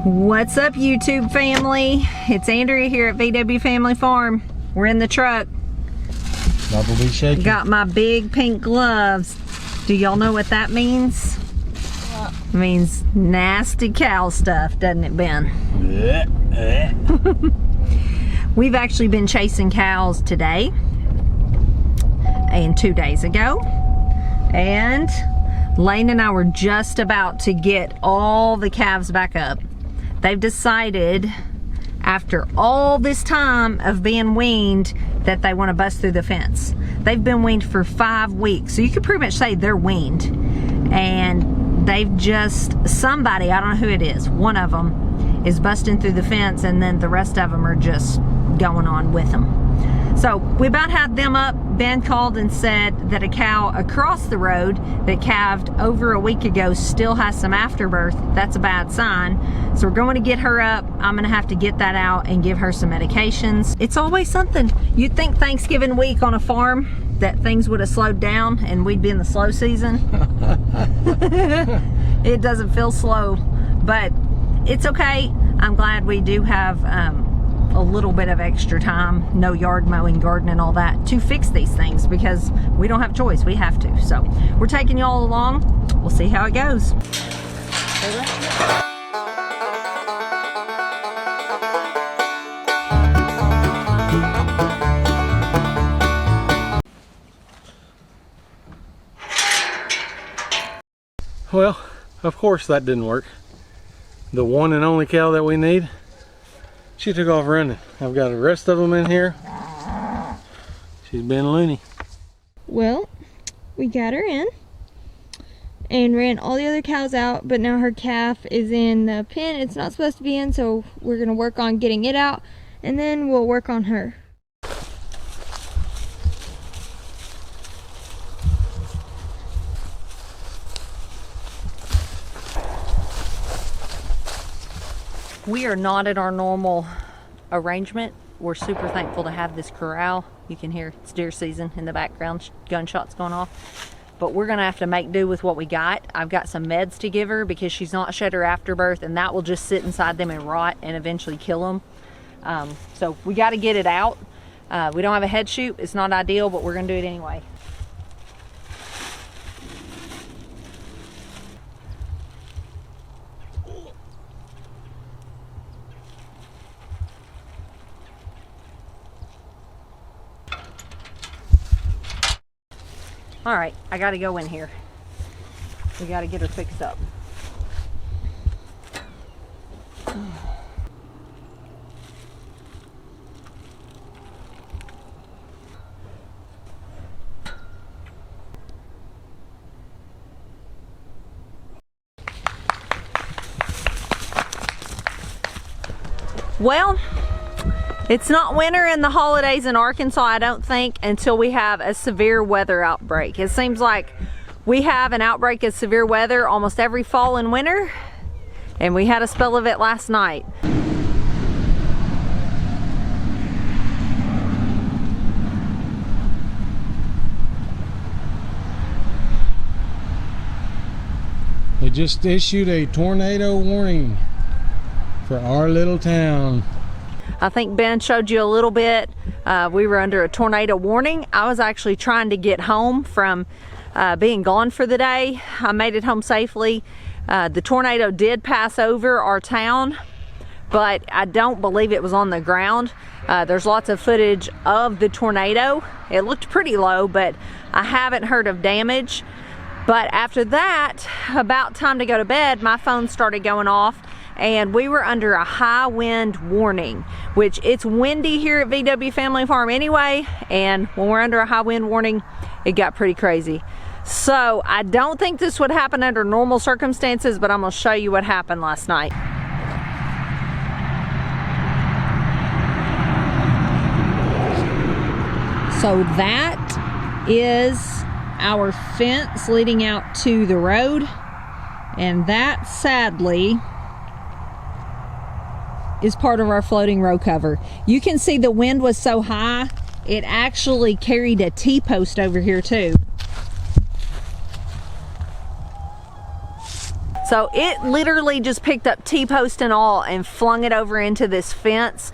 What's up, YouTube family? It's Andrea here at VW Family Farm. We're in the truck. Double be shaky. Got my big pink gloves. Do y'all know what that means? It means nasty cow stuff, doesn't it, Ben? We've actually been chasing cows today and 2 days ago. And Lane and I were just about to get all the calves back up. They've decided, after all this time of being weaned, that they want to bust through the fence. They've been weaned for 5 weeks, so you could pretty much say they're weaned. And they've just, somebody, I don't know who it is, one of them is busting through the fence, and then the rest of them are just going on with them. So we about had them up. Ben called and said that a cow across the road that calved over a week ago still has some afterbirth. That's a bad sign. So we're going to get her up. I'm gonna have to get that out and give her some medications. It's always something. You'd think Thanksgiving week on a farm that things would have slowed down and we'd be in the slow season. It doesn't feel slow, but it's okay. I'm glad we do have a little bit of extra time, no yard mowing, gardening, all that, to fix these things, because we don't have a choice, we have to. So we're taking you all along. We'll see how it goes. Well, of course that didn't work. The one and only cow that we need, she took off running. I've got the rest of them in here. She's been loony. Well, we got her in and ran all the other cows out, but now her calf is in the pen it's not supposed to be in, so we're gonna work on getting it out and then we'll work on her. We are not at our normal arrangement. We're super thankful to have this corral. You can hear it's deer season in the background, gunshots going off. But we're gonna have to make do with what we got. I've got some meds to give her because she's not shed her afterbirth, and that will just sit inside them and rot and eventually kill them. So we gotta get it out. We don't have a head chute. It's not ideal, but we're gonna do it anyway. All right, I gotta go in here. We gotta get her fixed up. Well, it's not winter in the holidays in Arkansas, I don't think, until we have a severe weather outbreak. It seems like we have an outbreak of severe weather almost every fall and winter, and we had a spell of it last night. They just issued a tornado warning for our little town. I think Ben showed you a little bit. We were under a tornado warning. I was actually trying to get home from being gone for the day. I made it home safely. The tornado did pass over our town, but I don't believe it was on the ground. There's lots of footage of the tornado. It looked pretty low, but I haven't heard of damage. But after that, about time to go to bed, my phone started going off, and we were under a high wind warning, which it's windy here at VW Family Farm anyway, and when we're under a high wind warning, it got pretty crazy. So I don't think this would happen under normal circumstances, but I'm gonna show you what happened last night. So that is our fence leading out to the road, and that sadly is part of our floating row cover. You can see the wind was so high, it actually carried a T-post over here too. So it literally just picked up T-post and all and flung it over into this fence.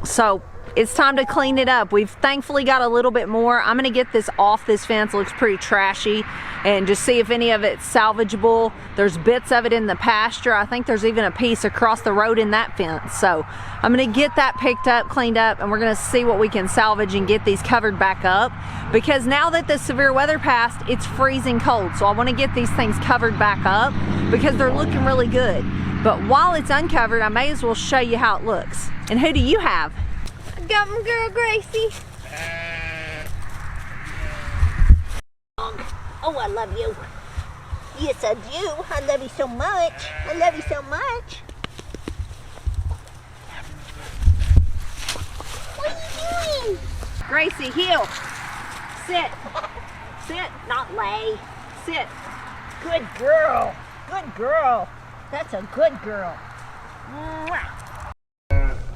So it's time to clean it up. We've thankfully got a little bit more. I'm gonna get this off this fence. It looks pretty trashy, and just see if any of it's salvageable. There's bits of it in the pasture. I think there's even a piece across the road in that fence. So I'm gonna get that picked up, cleaned up, and we're gonna see what we can salvage and get these covered back up, because now that the severe weather passed, it's freezing cold. So I wanna get these things covered back up because they're looking really good. But while it's uncovered, I may as well show you how it looks. And who do you have? Got my girl Gracie. Oh, I love you. Yes, I do. I love you so much. I love you so much. What are you doing? Gracie, heel. Sit. Sit, not lay. Sit. Good girl. Good girl. That's a good girl. Mwah.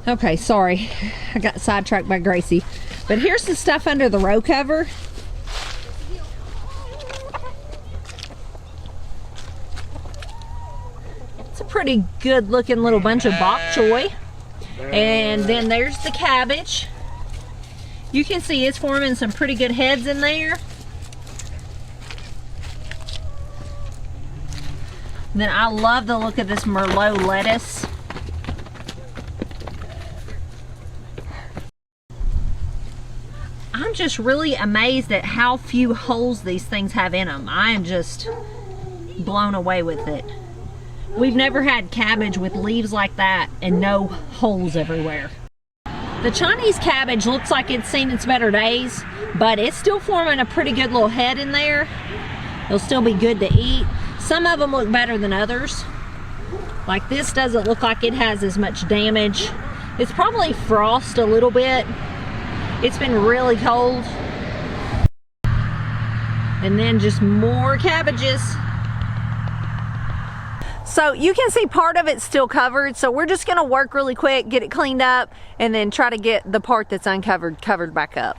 Okay, sorry. I got sidetracked by Gracie. But here's the stuff under the row cover. It's a pretty good looking little bunch of bok choy. And then there's the cabbage. You can see it's forming some pretty good heads in there. Then I love the look of this Merlot lettuce. I'm just really amazed at how few holes these things have in them. I am just blown away with it. We've never had cabbage with leaves like that and no holes everywhere. The Chinese cabbage looks like it's seen its better days, but it's still forming a pretty good little head in there. It'll still be good to eat. Some of them look better than others. Like this doesn't look like it has as much damage. It's probably frost a little bit. It's been really cold. And then just more cabbages. So you can see part of it's still covered. So we're just gonna work really quick, get it cleaned up, and then try to get the part that's uncovered covered back up.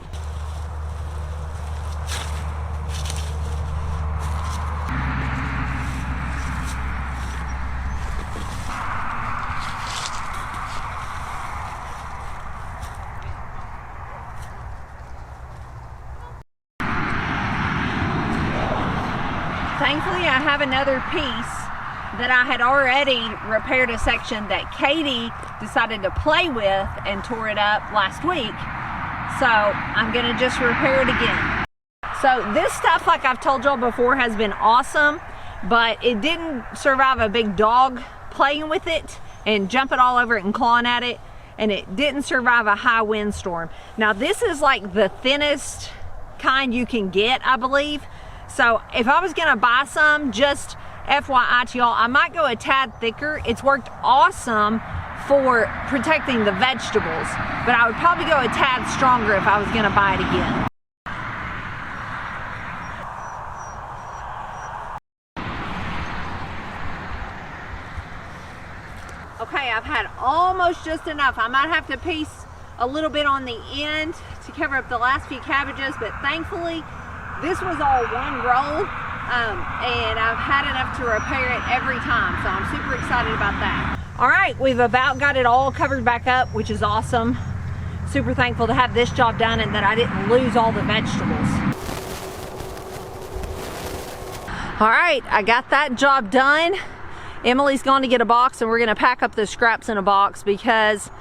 Thankfully, I have another piece that I had already repaired a section that Katie decided to play with and tore it up last week. So I'm gonna just repair it again. So this stuff, like I've told y'all before, has been awesome, but it didn't survive a big dog playing with it and jumping all over it and clawing at it, and it didn't survive a high windstorm. Now this is like the thinnest kind you can get, I believe. So if I was gonna buy some, just FYI to y'all, I might go a tad thicker. It's worked awesome for protecting the vegetables, but I would probably go a tad stronger if I was gonna buy it again. Okay, I've had almost just enough. I might have to piece a little bit on the end to cover up the last few cabbages, but thankfully this was all one roll, and I've had enough to repair it every time, so I'm super excited about that. All right, we've about got it all covered back up, which is awesome. Super thankful to have this job done and that I didn't lose all the vegetables. All right, I got that job done. Emily's gone to get a box, and we're gonna pack up the scraps in a box because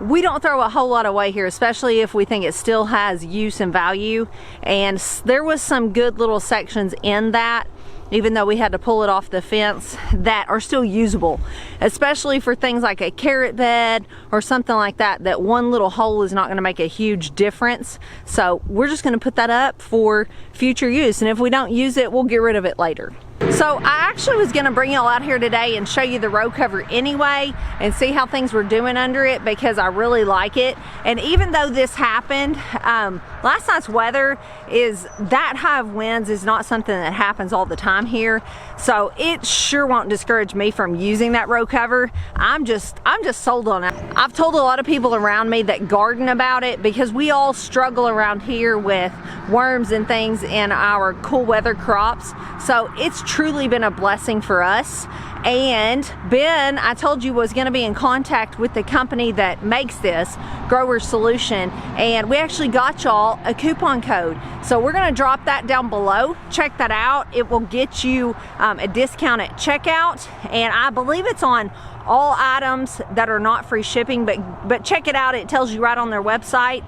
we don't throw a whole lot away here, especially if we think it still has use and value. And there was some good little sections in that, even though we had to pull it off the fence, that are still usable, especially for things like a carrot bed or something like that, that one little hole is not gonna make a huge difference. So we're just gonna put that up for future use, and if we don't use it, we'll get rid of it later. So I actually was gonna bring y'all out here today and show you the row cover anyway and see how things were doing under it, because I really like it. And even though this happened, last night's weather is that high of winds is not something that happens all the time here. So it sure won't discourage me from using that row cover. I'm just sold on it. I've told a lot of people around me that garden about it, because we all struggle around here with worms and things in our cool weather crops. So it's truly truly been a blessing for us. And Ben, I told you, was going to be in contact with the company that makes this, Grower Solution, and we actually got y'all a coupon code. So we're going to drop that down below. Check that out. It will get you a discount at checkout, and I believe it's on all items that are not free shipping, but check it out. It tells you right on their website.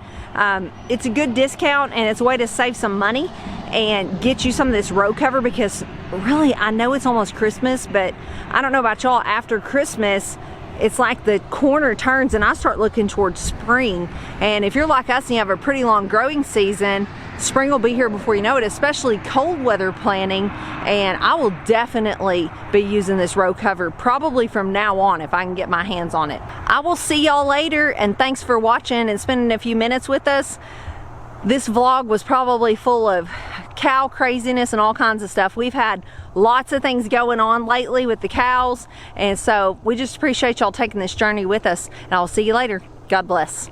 It's a good discount, and it's a way to save some money and get you some of this row cover, because really, I know it's almost Christmas, but I don't know about y'all, after Christmas it's like the corner turns and I start looking towards spring. And if you're like us and you have a pretty long growing season, spring will be here before you know it, especially cold weather planting. And I will definitely be using this row cover probably from now on if I can get my hands on it. I will see y'all later, and thanks for watching and spending a few minutes with us. This vlog was probably full of cow craziness and all kinds of stuff. We've had lots of things going on lately with the cows, and so we just appreciate y'all taking this journey with us, and I'll see you later. God bless.